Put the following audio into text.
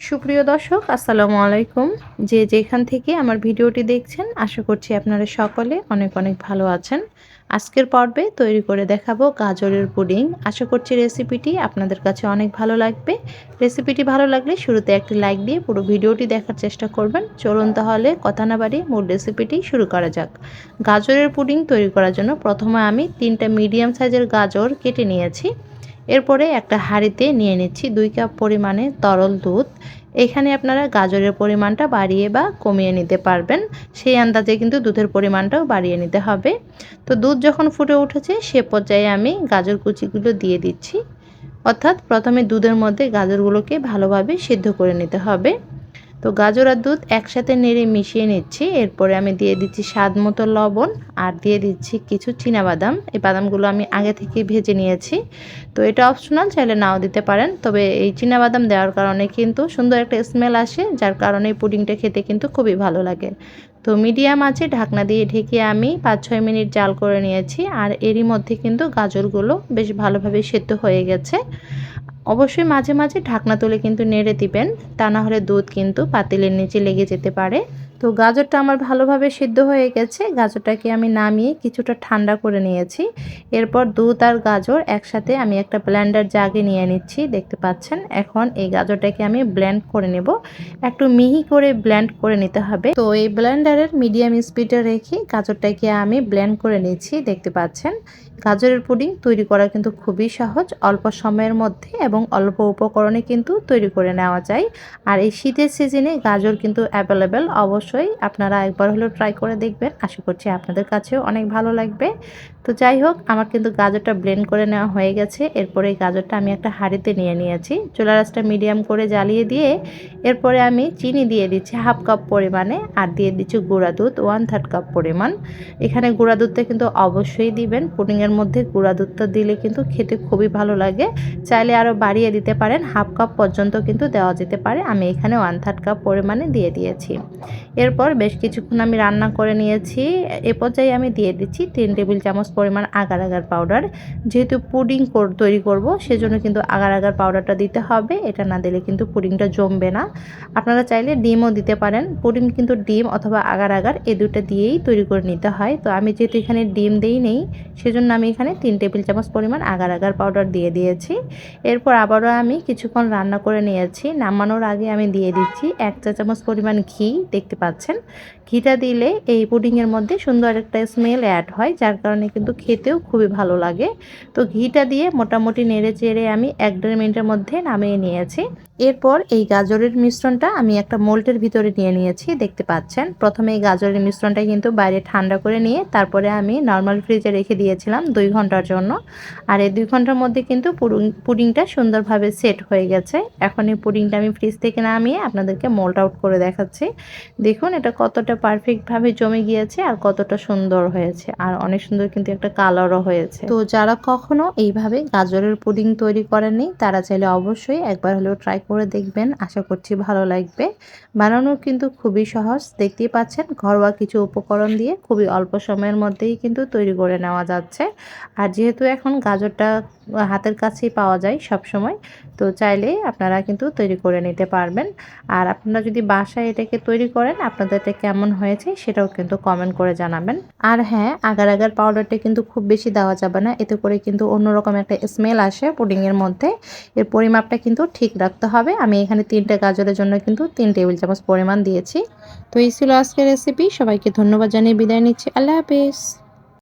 সুপ্রিয় দর্শক আসসালামু আলাইকুম। যে যেখান থেকে আমার ভিডিওটি দেখছেন আশা করছি আপনারা সকলে অনেক অনেক ভালো আছেন। আজকের পর্বে তৈরি করে দেখাবো গাজরের পুডিং। আশা করছি রেসিপিটি আপনাদের কাছে অনেক ভালো লাগবে। রেসিপিটি ভালো লাগলে শুরুতে একটি লাইক দিয়ে পুরো ভিডিওটি দেখার চেষ্টা করবেন। চলুন তাহলে কথা না বাড়িয়ে মূল রেসিপিটি শুরু করা যাক। গাজরের পুডিং তৈরি করার জন্য প্রথমে আমি 3টা মিডিয়াম সাইজের গাজর কেটে নিয়েছি। এরপরে একটা হাঁড়িতে নিয়ে নিচ্ছি 2 কাপ পরিমাণে তরল দুধ। এখানে আপনারা গাজরের পরিমাণটা বাড়িয়ে বা কমিয়ে নিতে পারবেন, সেই আন্দাজে কিন্তু দুধের পরিমাণটাও বাড়িয়ে নিতে হবে। তো দুধ যখন ফুটে উঠেছে সে পর্যায়ে আমি গাজর কুচিগুলো দিয়ে দিচ্ছি, অর্থাৎ প্রথমে দুধের মধ্যে গাজরগুলোকে ভালোভাবে সিদ্ধ করে নিতে হবে। তো গাজর আর দুধ একসাথে নেড়ে মিশিয়ে নিচ্ছি। এরপরে আমি দিয়ে দিচ্ছি স্বাদ মতো লবণ আর দিয়ে দিচ্ছি কিছু চীনাবাদাম। এই বাদামগুলো আমি আগে থেকে ভেজে নিয়েছি। তো এটা অপশনাল, চাইলে নাও দিতে পারেন, তবে এই চীনাবাদাম দেওয়ার কারণে কিন্তু সুন্দর একটা স্মেল আসে, যার কারণে এই পুডিংটা খেতে কিন্তু খুবই ভালো লাগে। তো মিডিয়াম আছে ঢাকনা দিয়ে ঢেকে আমি 5-6 মিনিট জাল করে নিয়েছি। আর এরই মধ্যে কিন্তু গাজরগুলো বেশ ভালোভাবে সেদ্ধ হয়ে গেছে। অবশ্যই মাঝে মাঝে ঢাকনা তুলে কিন্তু নেড়ে দিবেন, তা না হলে দুধ কিন্তু পাতিলের নিচে লেগে যেতে পারে। তো গাজরটা আমার ভালোভাবে সিদ্ধ হয়ে গেছে। গাজরটাকে আমি নামিয়ে কিছুটা ঠান্ডা করে নিয়েছি। এরপর দুধ আর গাজর একসাথে আমি একটা ব্লেন্ডার জাগে নিয়ে নিচ্ছি, দেখতে পাচ্ছেন। এখন এই গাজরটাকে আমি ব্লেন্ড করে নেব, একটু মিহি করে ব্লেন্ড করে নিতে হবে। তো এই ব্লেন্ডারের মিডিয়াম স্পিডে রেখে গাজরটাকে আমি ব্লেন্ড করে নিচ্ছি, দেখতে পাচ্ছেন। গাজরের পুডিং তৈরি করা কিন্তু খুবই সহজ, অল্প সময়ের মধ্যে এবং অল্প উপকরণে কিন্তু তৈরি করে নেওয়া যায়। আর এই শীতের সিজনে গাজর কিন্তু অ্যাভেলেবেল, অবশ্যই আপনারা একবার হলেও ট্রাই করে দেখবেন। আশা করছি আপনাদের কাছেও অনেক ভালো লাগবে। তো যাই হোক, আমার কিন্তু গাজরটা ব্লেন্ড করে নেওয়া হয়ে গেছে। এরপরে এই গাজরটা আমি একটা হাঁড়িতে নিয়ে নিয়েছি। চুলার আঁচটা মিডিয়াম করে জ্বালিয়ে দিয়ে এরপরে আমি চিনি দিয়ে দিচ্ছি 1/2 কাপ পরিমাণে, আর দিয়ে দিচ্ছি গুঁড়া দুধ 1/3 কাপ পরিমাণ। এখানে গুঁড়া দুধটা কিন্তু অবশ্যই দিবেন, পুডিংয়ের মধ্যে গুঁড়া দুধটা দিলে কিন্তু খেতে খুবই ভালো লাগে। চাইলে আরও বাড়িয়ে দিতে পারেন, 1/2 কাপ পর্যন্ত কিন্তু দেওয়া যেতে পারে। আমি এখানে 1/3 কাপ পরিমাণে দিয়ে দিয়েছি। এরপর বেশ কিছুক্ষণ আমি রান্না করে নিয়েছি। এ পর্যায়ে আমি দিয়ে দিচ্ছি 3 টেবিল চামচ পরিমাণ আগার আগার পাউডার। যেহেতু পুডিং তৈরি করব, সেজন্য কিন্তু আগার আগার পাউডারটা দিতে হবে। এটা না দিলে কিন্তু পুডিংটা জমবে না। আপনারা চাইলে ডিমও দিতে পারেন। পুডিং কিন্তু ডিম অথবা আগার আগার এই দুটো দিয়েই তৈরি করে নিতে হয়। তো আমি যেহেতু এখানে ডিম দেই নেই, সেজন্য আমি এখানে 3 টেবিল চামচ পরিমাণ আগার আগার পাউডার দিয়ে দিয়েছি। এরপর আবারও আমি কিছুক্ষণ রান্না করে নিয়েছি। নামানোর আগে আমি দিয়ে দিচ্ছি 1 চা চামচ পরিমাণ ঘি, দেখতে পাচ্ছেন। ঘিটা দিলে এই পুডিংয়ের মধ্যে সুন্দর একটা স্মেল অ্যাড হয়, যার কারণে কিন্তু খেতেও খুবই ভালো লাগে। তো ঘিটা দিয়ে মোটামুটি নেড়ে চেড়ে আমি 1-1.5 মিনিটের মধ্যে নামিয়ে নিয়েছি। এরপর এই গাজরের মিশ্রণটা আমি একটা মোল্ডের ভিতরে নিয়ে নিয়েছি, দেখতে পাচ্ছেন। প্রথমে এই গাজরের মিশ্রণটা কিন্তু বাইরে ঠান্ডা করে নিয়ে তারপরে আমি নর্মাল ফ্রিজে রেখে দিয়েছিলাম 2 ঘন্টার জন্য। আর এই 2 ঘন্টার মধ্যে কিন্তু পুডিংটা সুন্দরভাবে সেট হয়ে গেছে। এখন এই পুডিংটা আমি ফ্রিজ থেকে নামিয়ে আপনাদেরকে মোল্ড আউট করে দেখাচ্ছি। দেখুন এটা কতটা পারফেক্টভাবে জমে গিয়েছে আর কতটা সুন্দর হয়েছে, আর অনেক সুন্দর কিন্তু একটা কালারও হয়েছে। তো যারা কখনো এইভাবে গাজরের পুডিং তৈরি করেননি, তারা চাইলে অবশ্যই একবার হলেও ট্রাই করে দেখবেন। আশা করছি ভালো লাগবে। বানানো কিন্তু খুবই সহজ, দেখতেই পাচ্ছেন। ঘরোয়া কিছু উপকরণ দিয়ে খুবই অল্প সময়ের মধ্যেই কিন্তু তৈরি করে নেওয়া যাচ্ছে। আর যেহেতু এখন গাজরটা হাতের কাছেই পাওয়া যায় সব সময়, তো চাইলে আপনারা কিন্তু তৈরি করে নিতে পারবেন। আর আপনারা যদি বাসায় এটাকে তৈরি করেন, আপনাদের এটা কেমন হয়েছে সেটাও কিন্তু কমেন্ট করে জানাবেন। আর হ্যাঁ, আগার আগার পাউডারটা কিন্তু খুব বেশি দেওয়া যাবে না, এতে করে কিন্তু অন্যরকম একটা স্মেল আসে পুডিংয়ের মধ্যে। এর পরিমাপটা কিন্তু ঠিক রাখতে হবে। আমি এখানে 3টা গাজরের জন্য কিন্তু 3 টেবিল চামচ পরিমাণ দিয়েছি। তো এই ছিল আজকের রেসিপি। সবাইকে ধন্যবাদ জানিয়ে বিদায় নিচ্ছি। আল্লাহ হাফেজ।